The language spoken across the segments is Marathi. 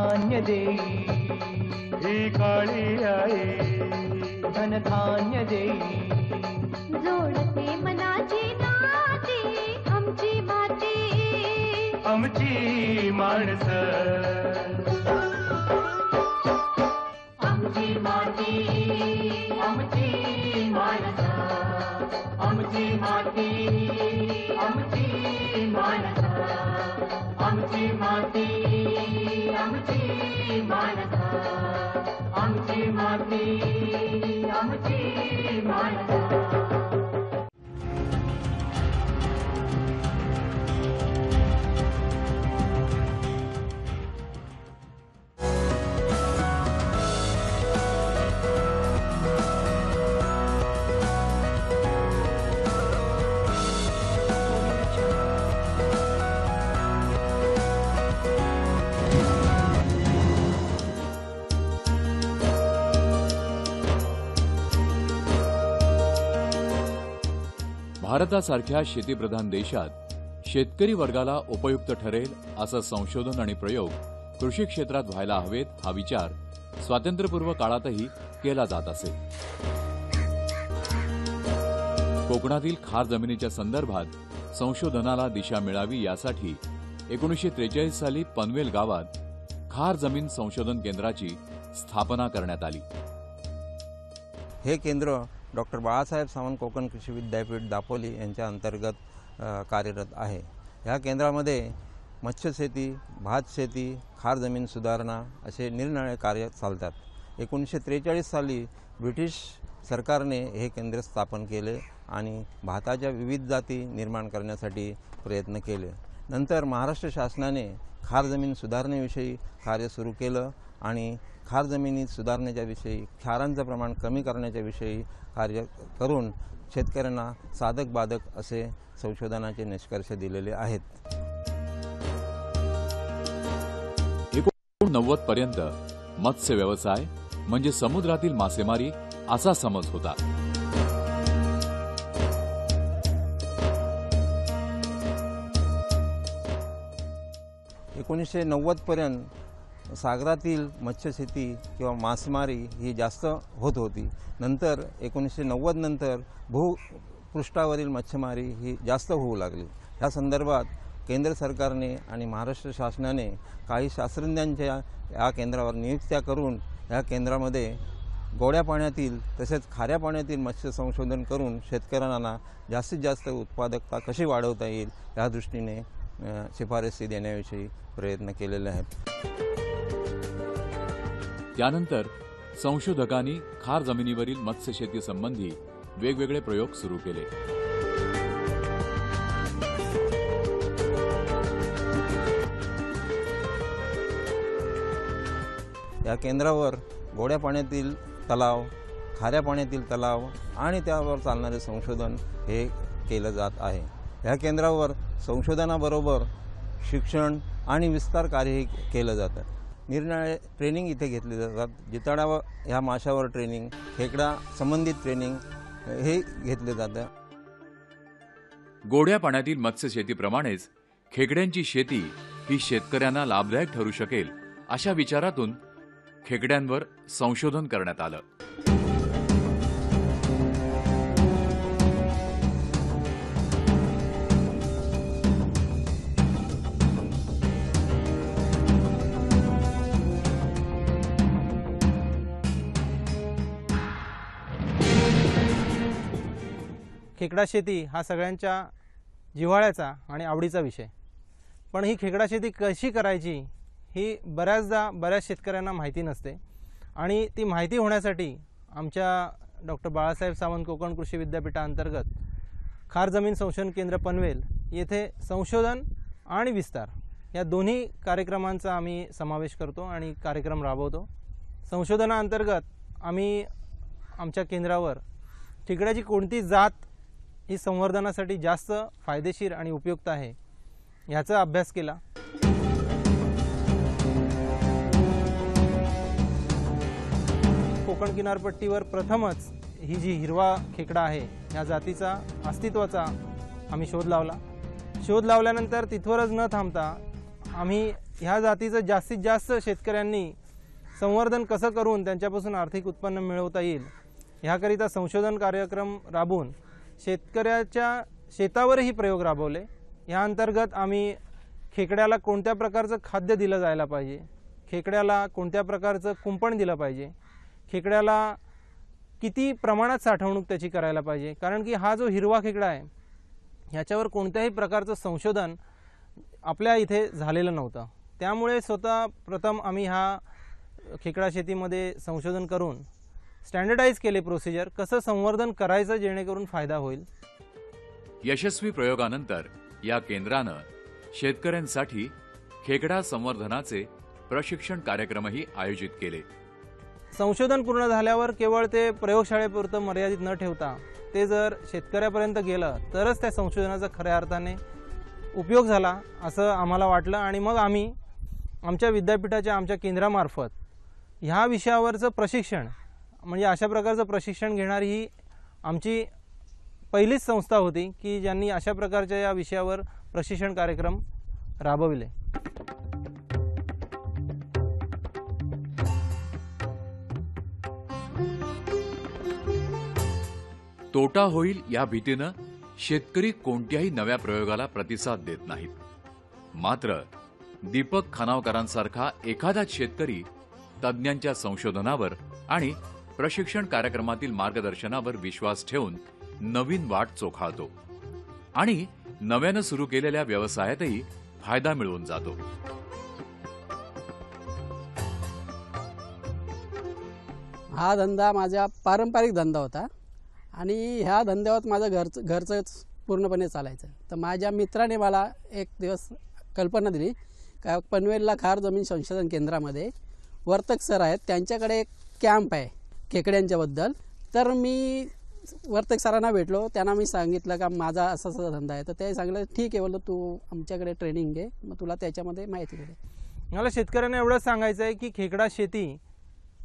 धनधान्य देई ही काळी आई धनधान्य देई जोडते मनाची नाती आमची माती आमची माणसं आमची माती आमची माणसं आमची माती आमची माणसं आमची माती आमची माणसं आमची माती आमची माणसं भारतासारख्या शेतीप्रधान देशात शेतकरी वर्गाला उपयुक्त ठरेल असं संशोधन आणि प्रयोग कृषी क्षेत्रात व्हायला हवेत हा विचार स्वातंत्र्यपूर्व काळातही केला जात असे। कोकणातील खार जमिनीच्या संदर्भात संशोधनाला दिशा मिळावी यासाठी 1943 साली पनवेल गावात खार जमीन संशोधन केंद्राची स्थापना करण्यात आली। हे केंद्र डॉक्टर बाळासाहेब सावंत कोकण कृषी विद्यापीठ दापोली यांच्या अंतर्गत कार्यरत आहे। या केंद्रामध्ये मत्स्यशेती, भात शेती, खार जमीन सुधारणा असे निरनिराळे कार्य चालतात। 1943 साली ब्रिटिश सरकारने हे केंद्र स्थापन केले आणि भाताच्या विविध जाती निर्माण करण्यासाठी प्रयत्न केले। नंतर महाराष्ट्र शासनाने खार जमीन सुधारणेविषयी कार्य सुरू केलं आणि खार जमिनी सुधारण्याच्या विषयी, क्षारांचं प्रमाण कमी करण्याच्या विषयी कार्य करून शेतकऱ्यांना साधक बाधक असे संशोधनाचे निष्कर्ष दिलेले आहेत। 1990 पर्यंत मत्स्य व्यवसाय म्हणजे समुद्रातील मासेमारी असा समज होता। 1990 पर्यंत सागरातील मत्स्यशेती किंवा मासेमारी ही जास्त होत होती। नंतर 1990 नंतर भूपृष्ठावरील मच्छीमारी ही जास्त होऊ लागली। या संदर्भात केंद्र सरकारने आणि महाराष्ट्र शासनाने काही शास्त्रज्ञांच्या या केंद्रावर नियुक्त्या करून या केंद्रामध्ये गोड्या पाण्यातील तसेच खाऱ्या पाण्यातील मत्स्य संशोधन करून शेतकऱ्यांना जास्तीत जास्त उत्पादकता कशी वाढवता येईल या दृष्टीने शिफारसी देण्याविषयी प्रयत्न केलेले आहेत। त्यानंतर संशोधकांनी खार जमिनीवरील मत्स्यशेती संबंधी वेगवेगळे प्रयोग सुरू केले। या केंद्रावर गोड्या पाण्यातील तलाव, खाऱ्या पाण्यातील तलाव आणि त्यावर चालणारे संशोधन हे केले जात आहे। या केंद्रावर संशोधनाबरोबर शिक्षण आणि विस्तार कार्यही केले जाते। निरनिराळे ट्रेनिंग इथे घेतले जातात। जिताडावर ह्या माशावर ट्रेनिंग, खेकडा संबंधित ट्रेनिंग हे घेतले जाते। गोड्या पाण्यातील मत्स्यशेतीप्रमाणेच खेकड्यांची शेती ही शेतकऱ्यांना लाभदायक ठरू शकेल अशा विचारातून खेकड्यांवर संशोधन करण्यात आलं। खेकडा शेती हा सगळ्यांच्या जिव्हाळ्याचा आणि आवडीचा विषय, पण ही खेकडा शेती कशी करायची ही बऱ्याच शेतकऱ्यांना माहिती नसते आणि ती माहिती होण्यासाठी आमच्या डॉक्टर बाळासाहेब सावंत कोकण कृषी विद्यापीठाअंतर्गत खार जमीन संशोधन केंद्र पनवेल येथे संशोधन आणि विस्तार या दोन्ही कार्यक्रमांचा आम्ही समावेश करतो आणि कार्यक्रम राबवतो। संशोधनाअंतर्गत आम्ही आमच्या केंद्रावर खेकड्याची कोणती जात ही संवर्धनासाठी जास्त फायदेशीर आणि उपयुक्त आहे याचा अभ्यास केला। कोकण किनारपट्टीवर प्रथमच ही जी हिरवा खेकडा आहे या जातीचा अस्तित्वाचा आम्ही शोध लावला। शोध लावल्यानंतर तिथवरच न थांबता आम्ही ह्या जातीचं जास्तीत जास्त शेतकऱ्यांनी संवर्धन कसं करून त्यांच्यापासून आर्थिक उत्पन्न मिळवता येईल ह्याकरिता संशोधन कार्यक्रम राबवून शेतकऱ्याच्या शेतावरही प्रयोग राबवले। या अंतर्गत आम्ही खेकड्याला कोणत्या प्रकारचं खाद्य दिलं जायला पाहिजे, खेकड्याला कोणत्या प्रकारचं कुंपण दिलं पाहिजे, खेकड्याला किती प्रमाणात साठवणूक त्याची करायला पाहिजे, कारण की हा जो हिरवा खेकडा आहे ह्याच्यावर कोणत्याही प्रकारचं संशोधन आपल्या इथे झालेलं नव्हतं। त्यामुळे स्वतः प्रथम आम्ही हा खेकडा शेतीमध्ये संशोधन करून स्टँडर्डाइज केले प्रोसिजर, कसं संवर्धन करायचं जेणेकरून फायदा होईल। यशस्वी प्रयोगानंतर या केंद्रानं शेतकऱ्यांसाठी खेकडा संवर्धनाचे प्रशिक्षण कार्यक्रमही आयोजित केले। संशोधन पूर्ण झाल्यावर केवळ ते प्रयोगशाळेपुरतं मर्यादित न ठेवता ते जर शेतकऱ्यापर्यंत गेलं तरच त्या संशोधनाचा खऱ्या अर्थाने उपयोग झाला असं आम्हाला वाटलं। आणि मग आम्ही आमच्या विद्यापीठाच्या आमच्या केंद्रामार्फत ह्या विषयावरचं प्रशिक्षण म्हणजे अशा प्रकारचं प्रशिक्षण घेणारी ही आमची पहिलीच संस्था होती की ज्यांनी अशा प्रकारच्या या विषयावर प्रशिक्षण कार्यक्रम राबविले। तोटा होईल या भीतीनं शेतकरी कोणत्याही नव्या प्रयोगाला प्रतिसाद देत नाहीत। मात्र दीपक खानावकरांसारखा एखादाच शेतकरी तज्ज्ञांच्या संशोधनावर आणि प्रशिक्षण कार्यक्रमातील मार्गदर्शनावर विश्वास ठेवून नवीन वाट चोखाळतो आणि नव्यानं सुरू केलेल्या व्यवसायातही फायदा मिळवून जातो। हा धंदा माझा पारंपरिक धंदा होता आणि ह्या धंद्यावर माझं घरचंच पूर्णपणे चालायचं। तर माझ्या मित्राने मला एक दिवस कल्पना दिली का पनवेलला खार जमीन संशोधन केंद्रामध्ये वर्तक सर आहेत, त्यांच्याकडे एक कॅम्प आहे खेकड्यांच्याबद्दल। तर मी वर्तक सरांना भेटलो, त्यांना मी सांगितलं का माझा असा असा धंदा आहे। तर ते सांगितलं ठीक आहे, बोललो तू आमच्याकडे ट्रेनिंग घे, मग तुला त्याच्यामध्ये माहिती मिळेल। मला शेतकऱ्यांना एवढंच सांगायचं आहे की खेकडा शेती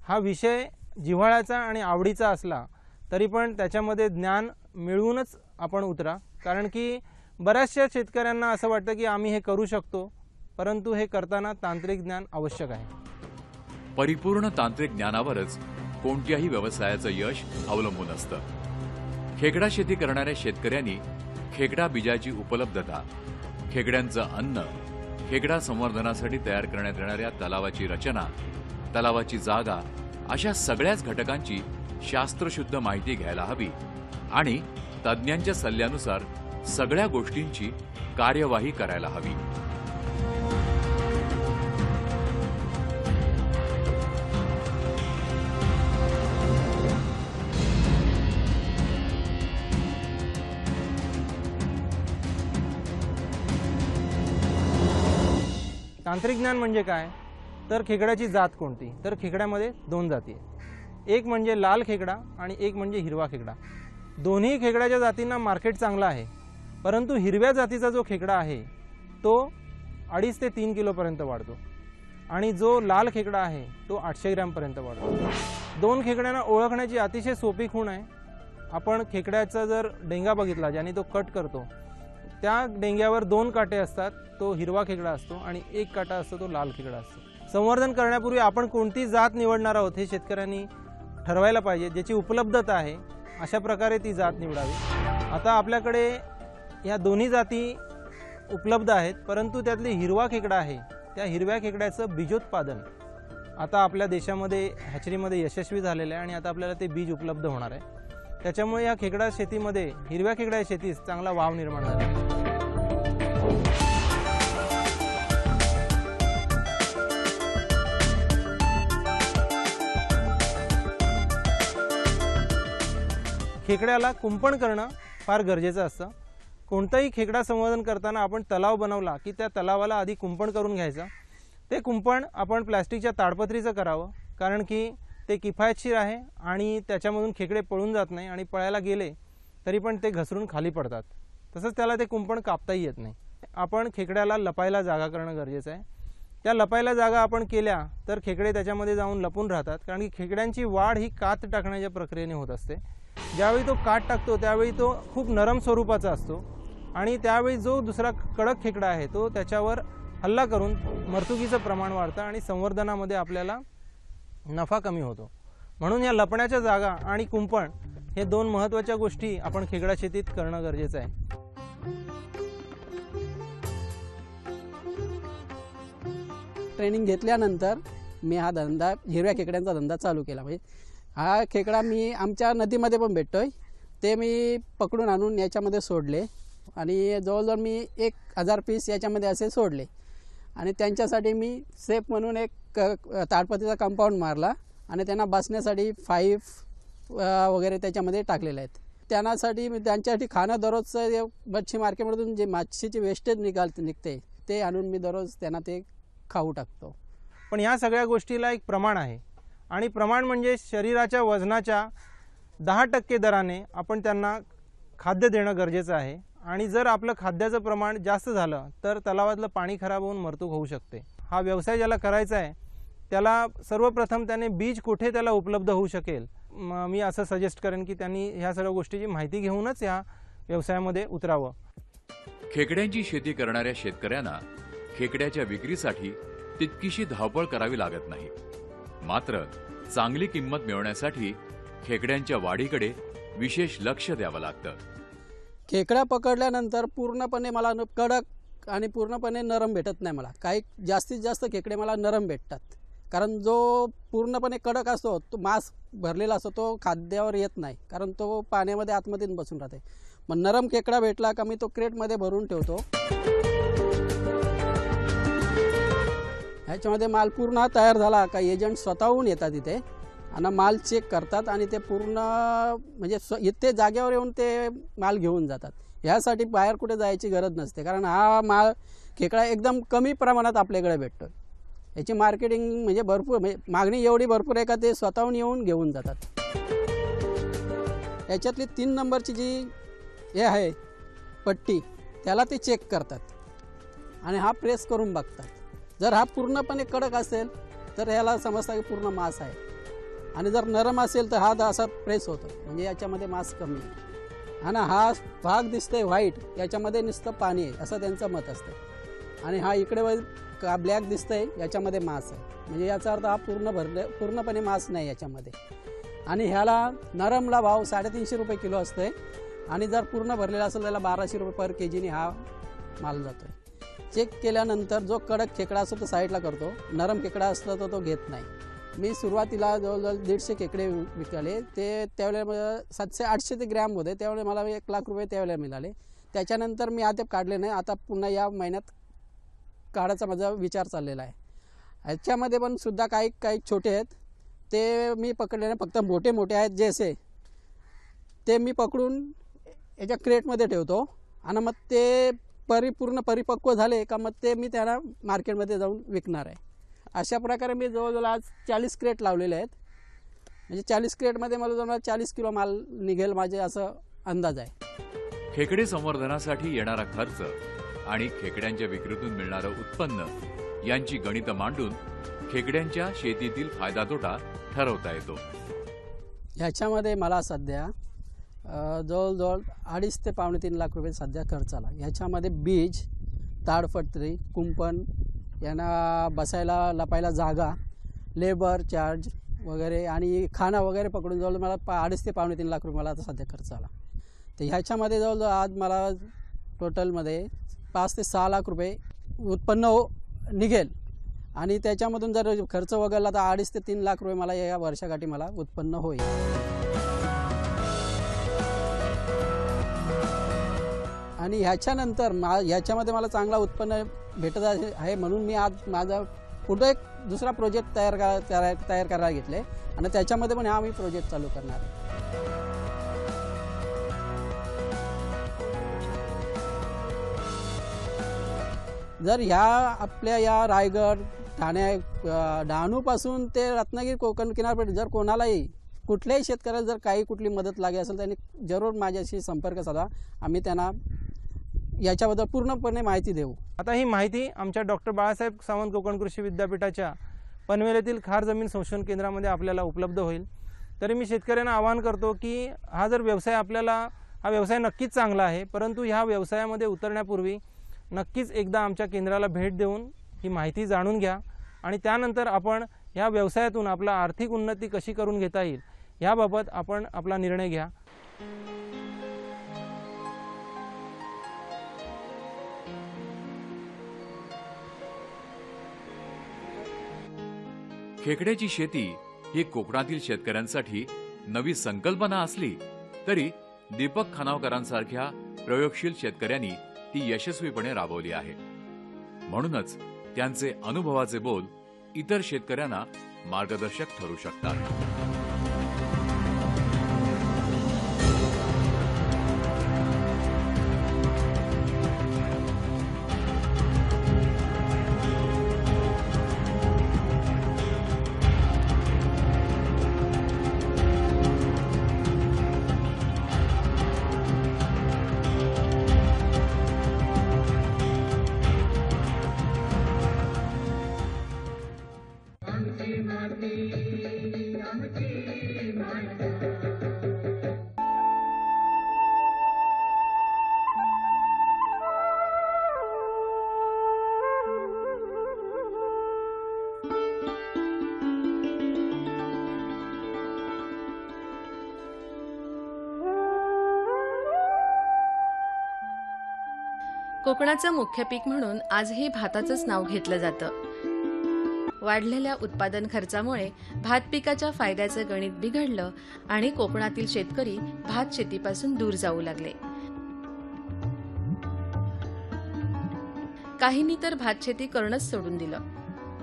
हा विषय जिव्हाळ्याचा आणि आवडीचा असला तरी पण त्याच्यामध्ये ज्ञान मिळवूनच आपण उतरा, कारण की बऱ्याचशा शेतकऱ्यांना असं वाटतं की आम्ही हे करू शकतो, परंतु हे करताना तांत्रिक ज्ञान आवश्यक आहे। परिपूर्ण तांत्रिक ज्ञानावरच कोणत्याही व्यवसायाचं यश अवलंबून असतं। खेकडा शेती करणाऱ्या शेतकऱ्यांनी खेकडा बीजाची उपलब्धता, खेकड्यांचं अन्न, खेकडा संवर्धनासाठी तयार करण्यात येणाऱ्या तलावाची रचना, तलावाची जागा अशा सगळ्याच घटकांची शास्त्रशुद्ध माहिती घ्यायला हवी आणि तज्ज्ञांच्या सल्ल्यानुसार सगळ्या गोष्टींची कार्यवाही करायला हवी। तांत्रिक ज्ञान म्हणजे काय तर खेकड्याची जात कोणती, तर खेकड्यामध्ये दोन जाती आहेत, एक म्हणजे लाल खेकडा आणि एक म्हणजे हिरवा खेकडा। दोन्ही खेकड्याच्या जातींना मार्केट चांगलं आहे, परंतु हिरव्या जातीचा जो खेकडा आहे तो 2.5 ते 3 किलोपर्यंत वाढतो आणि जो लाल खेकडा आहे तो 800 ग्रॅमपर्यंत वाढतो। दोन खेकड्यांना ओळखण्याची अतिशय सोपी खूण आहे। आपण खेकड्याचा जर डेंगा बघितला ज्याने तो कट करतो, त्या डेंग्यावर 2 काटे असतात, तो हिरवा खेकडा असतो आणि 1 काटा असतो तो लाल खेकडा असतो। संवर्धन करण्यापूर्वी आपण कोणती जात निवडणार आहोत हे शेतकऱ्यांनी ठरवायला पाहिजे, ज्याची उपलब्धता आहे अशा प्रकारे ती जात निवडावी। आता आपल्याकडे या दोन्ही जाती उपलब्ध आहेत, परंतु त्यातली हिरवा खेकडा आहे त्या हिरव्या खेकड्याचं बीजोत्पादन आता आपल्या देशामध्ये हॅचरीमध्ये यशस्वी झालेलं आहे आणि आता आपल्याला ते बीज उपलब्ध होणार आहे। त्याच्यामुळे या खेकडा शेतीमध्ये हिरव्या खेकडा शेतीस चांगला वाव निर्माण झाला आहे। खेकड्याला कुंपण करणं फार गरजेचं असतं। कोणताही खेकडा संवर्धन करताना आपण तलाव बनवला की त्या तलावाला आधी कुंपण करून घ्यायचं। ते कुंपण आपण प्लास्टिकच्या ताडपत्रीचं करावं, कारण की ते किफायतशीर आहे आणि त्याच्यामधून खेकडे पळून जात नाही आणि पळायला गेले तरी पण ते घसरून खाली पडतात। तसंच त्याला ते कुंपण कापताही येत नाही। आपण खेकड्याला लपायला जागा करणं गरजेचं आहे। त्या लपायला जागा आपण केल्या तर खेकडे त्याच्यामध्ये जाऊन लपून राहतात, कारण की खेकड्यांची वाढ ही कात टाकण्याच्या प्रक्रियेने होत असते। ज्यावेळी तो काट टाकतो त्यावेळी तो खूप नरम स्वरूपाचा असतो आणि त्यावेळी जो दुसरा कडक खेकडा आहे तो त्याच्यावर हल्ला करून मरतुकीचं प्रमाण वाढतं आणि संवर्धनामध्ये आपल्याला नफा कमी होतो. म्हणून या लपण्याच्या जागा आणि कुंपण हे दोन महत्त्वाच्या गोष्टी आपण खेकडा शेतीत करणं गरजेचं आहे. ट्रेनिंग घेतल्यानंतर मी हा धंदा हिरव्या खेकड्यांचा धंदा चालू केला. म्हणजे हा खेकडा मी आमच्या नदीमध्ये पण भेटतोय, ते मी पकडून आणून याच्यामध्ये सोडले आणि जवळजवळ मी 1000 पीस याच्यामध्ये असे सोडले आणि त्यांच्यासाठी मी सेफ म्हणून एक ताडपत्रीचा कंपाऊंड मारला आणि त्यांना बसण्यासाठी 5 वगैरे त्याच्यामध्ये टाकलेले आहेत. त्यांच्यासाठी त्यांच्यासाठी खाणं दररोजचं मच्छी मार्केटमधून जे मच्छीची वेस्टेज निघते ते आणून मी दररोज त्यांना ते खाऊ टाकतो. पण ह्या सगळ्या गोष्टीला एक प्रमाण आहे आणि प्रमाण म्हणजे शरीराच्या वजनाच्या 10% दराने आपण त्यांना खाद्य देणं गरजेचं आहे. आणि जर आपलं खाद्याचं प्रमाण जास्त झालं तर तलावातलं पाणी खराब होऊन मरतूक होऊ शकते. हा व्यवसाय ज्याला करायचा आहे त्याला सर्वप्रथम त्याने बीज कुठे त्याला उपलब्ध होऊ शकेल, मी असं सजेस्ट करेन की त्यांनी ह्या सगळ्या गोष्टीची माहिती घेऊनच या व्यवसायामध्ये उतरावं. खेकड्यांची शेती करणाऱ्या शेतकऱ्यांना खेकड्याच्या विक्रीसाठी तितकीशी धावपळ करावी लागत नाही. मात्र चांगली किंमत मिळवण्यासाठी खेकड्यांच्या वाढीकडे विशेष लक्ष द्यावं लागतं. खेकडा पकडल्यानंतर पूर्णपणे मला कडक आणि पूर्णपणे नरम भेटत नाही. मला काही जास्तीत जास्त खेकडे मला नरम भेटतात, कारण जो पूर्णपणे कडक असतो तो मांस भरलेला असतो तो खाद्यावर येत नाही, कारण तो पाण्यामध्ये आतमध्ये बसून राहते. मग नरम खेकडा भेटला का मी तो क्रेटमध्ये भरून ठेवतो. ह्याच्यामध्ये माल पूर्ण तयार झाला का एजंट स्वतःहून येतात इथे आणि माल चेक करतात आणि ते पूर्ण म्हणजे इथे जागेवर येऊन ते माल घेऊन जातात. ह्यासाठी बाहेर कुठे जायची गरज नसते, कारण हा माल खेकडा एकदम कमी प्रमाणात आपल्याकडे भेटतो. याची मार्केटिंग म्हणजे भरपूर, म्हणजे मागणी एवढी भरपूर आहे का ते स्वतःहून येऊन घेऊन जातात. याच्यातली 3 नंबरची जी हे आहे पट्टी त्याला ते चेक करतात आणि हा प्रेस करून बघतात. जर हा पूर्णपणे कडक असेल तर याला समजतं की पूर्ण मांस आहे आणि जर नरम असेल तर हा असा प्रेस होतो, म्हणजे याच्यामध्ये मांस कमी आहे. आणि हा भाग दिसतोय व्हाईट, याच्यामध्ये नुसतं पाणी आहे असं त्यांचं मत असतं. आणि हा इकडे का ब्लॅक दिसतंय याच्यामध्ये मांस आहे, म्हणजे याचा अर्थ हा पूर्णपणे मांस नाही याच्यामध्ये. आणि ह्याला नरमला भाव 350 रुपये किलो असतोय आणि जर पूर्ण भरलेला असेल त्याला 1200 रुपये पर केजीने हा माल जातोय. चेक केल्यानंतर जो कडक खेकडा असतो तो साईडला करतो, नरम खेकडा असला तर तो घेत नाही. मी सुरुवातीला जवळजवळ 150 खेकडे विकले, ते त्यावेळेला 700-800 ते ग्रॅम होते, त्यावेळेला मला 1 लाख रुपये त्यावेळेला मिळाले. त्याच्यानंतर मी आता काढले नाही, आता पुन्हा या महिन्यात काढायचा माझा विचार चाललेला आहे. ह्याच्यामध्ये पण सुद्धा काही छोटे आहेत ते मी पकडले नाही, फक्त मोठे आहेत जैसे ते मी पकडून याच्या क्रेटमध्ये ठेवतो आणि मग ते पूर्ण परिपक्व झाले का मग ते मी त्याला मार्केटमध्ये जाऊन विकणार आहे. अशा प्रकारे मी जवळजवळ आज 40 क्रेट लावलेले आहेत, म्हणजे 40 क्रेटमध्ये मला जवळ 40 किलो माल निघेल माझे असं अंदाज आहे. खेकडे संवर्धनासाठी येणारा खर्च आणि खेकड्यांच्या विक्रीतून मिळणारं उत्पन्न यांची गणितं मांडून खेकड्यांच्या शेतीतील फायदा तोटा ठरवता येतो. ह्याच्यामध्ये मला सध्या जवळजवळ 2.5 ते 3.5 लाख रुपये सध्या खर्च आला. ह्याच्यामध्ये बीज, ताडपत्री, कुंपण, यांना बसायला लपायला जागा, लेबर चार्ज वगैरे आणि खाना वगैरे पकडून जवळ मला 2.5 ते 3.5 लाख रुपये मला आता सध्या खर्च आला. तर ह्याच्यामध्ये जवळजवळ आज मला टोटलमध्ये 5 ते 6 लाख रुपये उत्पन्न निघेल आणि त्याच्यामधून जर खर्च वगैरला तर 2.5 ते 3 लाख रुपये मला या वर्षाकाठी मला उत्पन्न होईल. आणि ह्याच्यानंतर ह्याच्यामध्ये मला चांगला उत्पन्न भेटत आहे म्हणून मी आज माझा पुढे एक दुसरा प्रोजेक्ट तयार करायला घेतले आणि त्याच्यामध्ये पण हा मी प्रोजेक्ट चालू करणार आहे. जर ह्या आपल्या या रायगड, ठाणे, डहाणूपासून ते रत्नागिरी कोकण किनारपट्टी जर कोणालाही कुठल्याही शेतकऱ्याला जर कुठली मदत लागली असेल त्यांनी जरूर माझ्याशी संपर्क साधा, आम्ही त्यांना याच्याबद्दल पूर्णपणे माहिती देऊ. आता ही माहिती आमच्या डॉक्टर बाळासाहेब सावंत कोकण कृषी विद्यापीठाच्या पनवेल येथील खार जमीन संशोधन केंद्रामध्ये आपल्याला उपलब्ध होईल. तरी मी शेतकऱ्यांना आवाहन करतो की हा व्यवसाय नक्कीच चांगला आहे, परंतु ह्या व्यवसायामध्ये उतरण्यापूर्वी नक्कीच एकदा आमच्या केंद्राला भेट देऊन ही माहिती जाणून घ्या आणि त्यानंतर आपण या व्यवसायातून आपला आर्थिक उन्नती कशी करून घेता येईल याबाबत आपण आपला निर्णय घ्या. खेकड्याची शेती ही कोकणातील शेतकऱ्यांसाठी नवी संकल्पना असली तरी दीपक खानावकरांसारख्या प्रयोगशील शेतकऱ्यांनी ती यशस्वीपणे राबवली आहे. म्हणूनच त्यांचे अनुभवाचे बोल इतर शेतकऱ्यांना मार्गदर्शक ठरू शकतात. कोकणाचं मुख्य पीक म्हणून आजही भाताचंच नाव घेतलं जातं. वाढलेल्या उत्पादन खर्चामुळे भात पिकाच्या फायद्याचं गणित बिघडलं आणि कोकणातील शेतकरी भात शेतीपासून दूर जाऊ लागले. काहींनी तर भात शेती करणंच सोडून दिलं.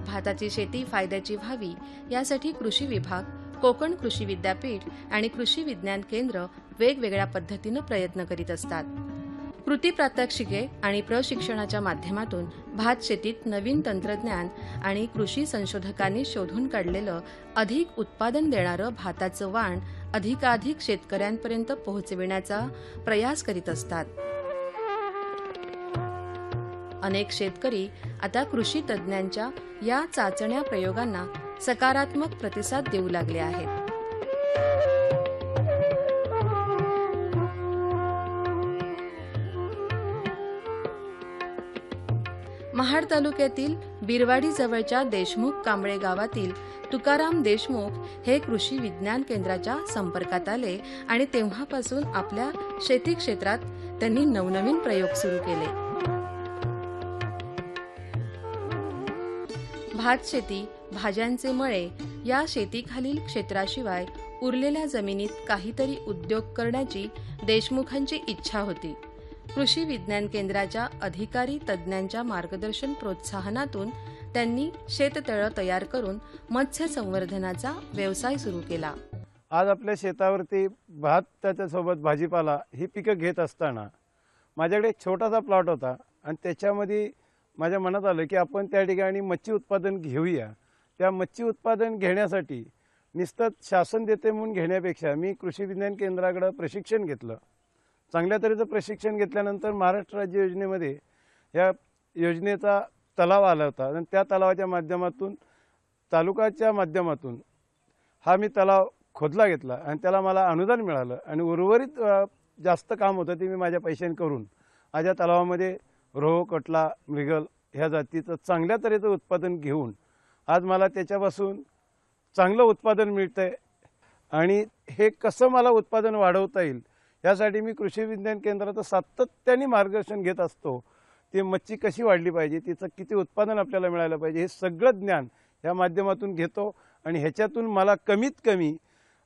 भाताची शेती फायद्याची व्हावी यासाठी कृषी विभाग, कोकण कृषी विद्यापीठ आणि कृषी विज्ञान केंद्र वेगवेगळ्या पद्धतीनं प्रयत्न करीत असतात. कृती प्रात्यक्षिके आणि प्रशिक्षणाच्या माध्यमातून भात शेतीत नवीन तंत्रज्ञान आणि कृषी संशोधकांनी शोधून काढलेलं अधिक उत्पादन देणारं भाताचं वाण अधिकाधिक शेतकऱ्यांपर्यंत पोहोचविण्याचा प्रयास करीत असतात. अनेक शेतकरी आता कृषी तज्ज्ञांच्या या चाचण्या प्रयोगांना सकारात्मक प्रतिसाद देऊ लागले आहेत. महाड तालुक्यातील बिरवाडी जवळच्या देशमुख कांबळे गावातील तुकाराम देशमुख हे कृषी विज्ञान केंद्राच्या संपर्कात आले आणि तेव्हापासून आपल्या शेती क्षेत्रात त्यांनी नवनवीन प्रयोग सुरू केले. भात शेती, भाज्यांचे मळे या शेतीखालील क्षेत्राशिवाय उरलेल्या जमिनीत काहीतरी उद्योग करण्याची देशमुखांची इच्छा होती. कृषी विज्ञान केंद्राच्या अधिकारी तज्ज्ञांच्या मार्गदर्शन प्रोत्साहनातून त्यांनी शेततळं तयार करून मत्स्य संवर्धनाचा व्यवसाय सुरू केला. आज आपल्या शेतावरती भात त्याच्यासोबत भाजीपाला ही पिकं घेत असताना माझ्याकडे एक छोटासा प्लॉट होता आणि त्याच्यामध्ये माझ्या मनात आलं की आपण त्या ठिकाणी मच्छी उत्पादन घेऊया. त्या मच्छी उत्पादन घेण्यासाठी नुसतं शासन देते म्हणून घेण्यापेक्षा मी कृषी विज्ञान केंद्राकडे प्रशिक्षण घेतलं. चांगल्या तऱ्हेचं प्रशिक्षण घेतल्यानंतर महाराष्ट्र राज्य योजनेमध्ये या योजनेचा तलाव आला होता आणि त्या तलावाच्या माध्यमातून तालुक्याच्या माध्यमातून हा मी तलाव खोदला घेतला आणि त्याला मला अनुदान मिळालं आणि उर्वरित जास्त काम होतं ते मी माझ्या पैशाने करून आज या तलावामध्ये रोह, कटला, मृगल ह्या जातीचं चांगल्या तऱ्हेचं उत्पादन घेऊन आज मला त्याच्यापासून चांगलं उत्पादन मिळतंय. आणि हे कसं मला उत्पादन वाढवता येईल यासाठी मी कृषी विज्ञान केंद्राचं सातत्याने मार्गदर्शन घेत असतो. ती मच्छी कशी वाढली पाहिजे, तिचं किती उत्पादन आपल्याला मिळालं पाहिजे हे सगळं ज्ञान या माध्यमातून घेतो आणि ह्याच्यातून मला कमीत कमी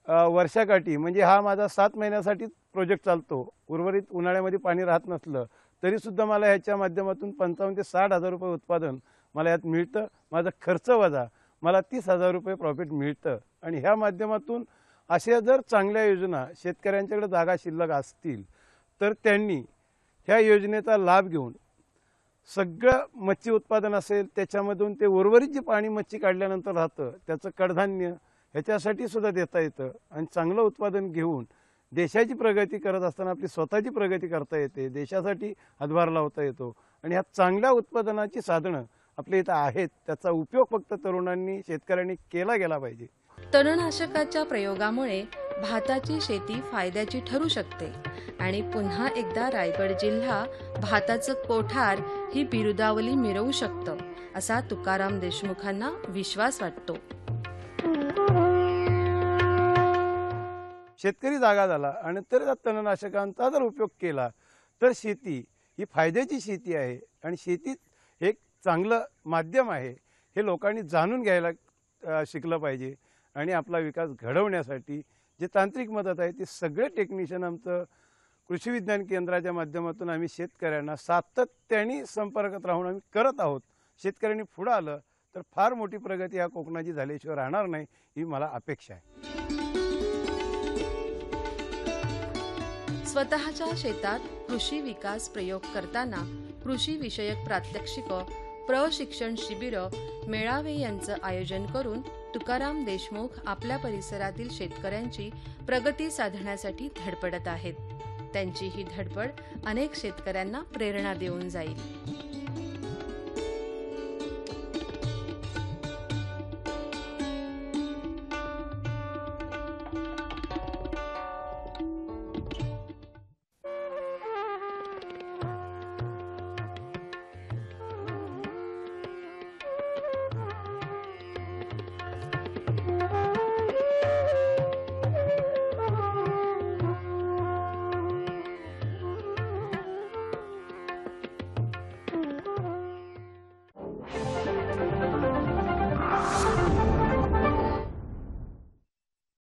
वर्षाकाठी म्हणजे हा माझा 7 महिन्यासाठी प्रोजेक्ट चालतो. उर्वरित उन्हाळ्यामध्ये पाणी राहत नसलं तरीसुद्धा मला ह्याच्या माध्यमातून 55,000 ते 60,000 रुपये उत्पादन मला यात मिळतं. माझा खर्च वजा मला 30,000 रुपये प्रॉफिट मिळतं. आणि ह्या माध्यमातून अशा जर चांगल्या योजना शेतकऱ्यांच्याकडे जागा शिल्लक असतील तर त्यांनी ह्या योजनेचा लाभ घेऊन सगळं मच्छी उत्पादन असेल त्याच्यामधून ते उर्वरित जे पाणी मच्छी काढल्यानंतर राहतं त्याचं कडधान्य ह्याच्यासाठी सुद्धा देता येतं आणि चांगलं उत्पादन घेऊन देशाची प्रगती करत असताना आपली स्वतःची प्रगती करता येते, देशासाठी हातभार लावता येतो. आणि ह्या चांगल्या उत्पादनाची साधनं आपल्या इथं आहेत, त्याचा उपयोग फक्त तरुणांनी शेतकऱ्यांनी केला गेला पाहिजे. तणनाशकाच्या प्रयोगामुळे भाताची शेती फायद्याची ठरू शकते आणि पुन्हा एकदा रायगड जिल्हा भाताचं कोठार ही बिरुदावली मिरवू शकतं असा तुकाराम देशमुखांना विश्वास वाटतो. शेतकरी जागा झाला आणि तर तणनाशकांचा जर उपयोग केला तर शेती ही फायद्याची शेती आहे आणि शेतीत एक चांगलं माध्यम आहे हे लोकांनी जाणून घ्यायला शिकलं पाहिजे. आणि आपला विकास घडवण्यासाठी जे तांत्रिक मदत आहे ते सगळे टेक्निशियन आमचं कृषी विज्ञान केंद्राच्या माध्यमातून आम्ही शेतकऱ्यांना सातत्याने संपर्कात राहून आम्ही करत आहोत. शेतकऱ्यांनी पुढं आलं तर फार मोठी प्रगती या कोकणाची झाल्याशिवाय राहणार नाही ही मला अपेक्षा आहे. स्वतःच्या शेतात कृषी विकास प्रयोग करताना कृषी विषयक प्रात्यक्षिकं, प्रशिक्षण शिबिरं, मेळावे यांचं आयोजन करून तुकाराम देशमुख आपल्या परिसरातील शेतकऱ्यांची प्रगती साधण्यासाठी धडपडत आहेत. त्यांची ही धडपड अनेक शेतकऱ्यांना प्रेरणा देऊन जाईल.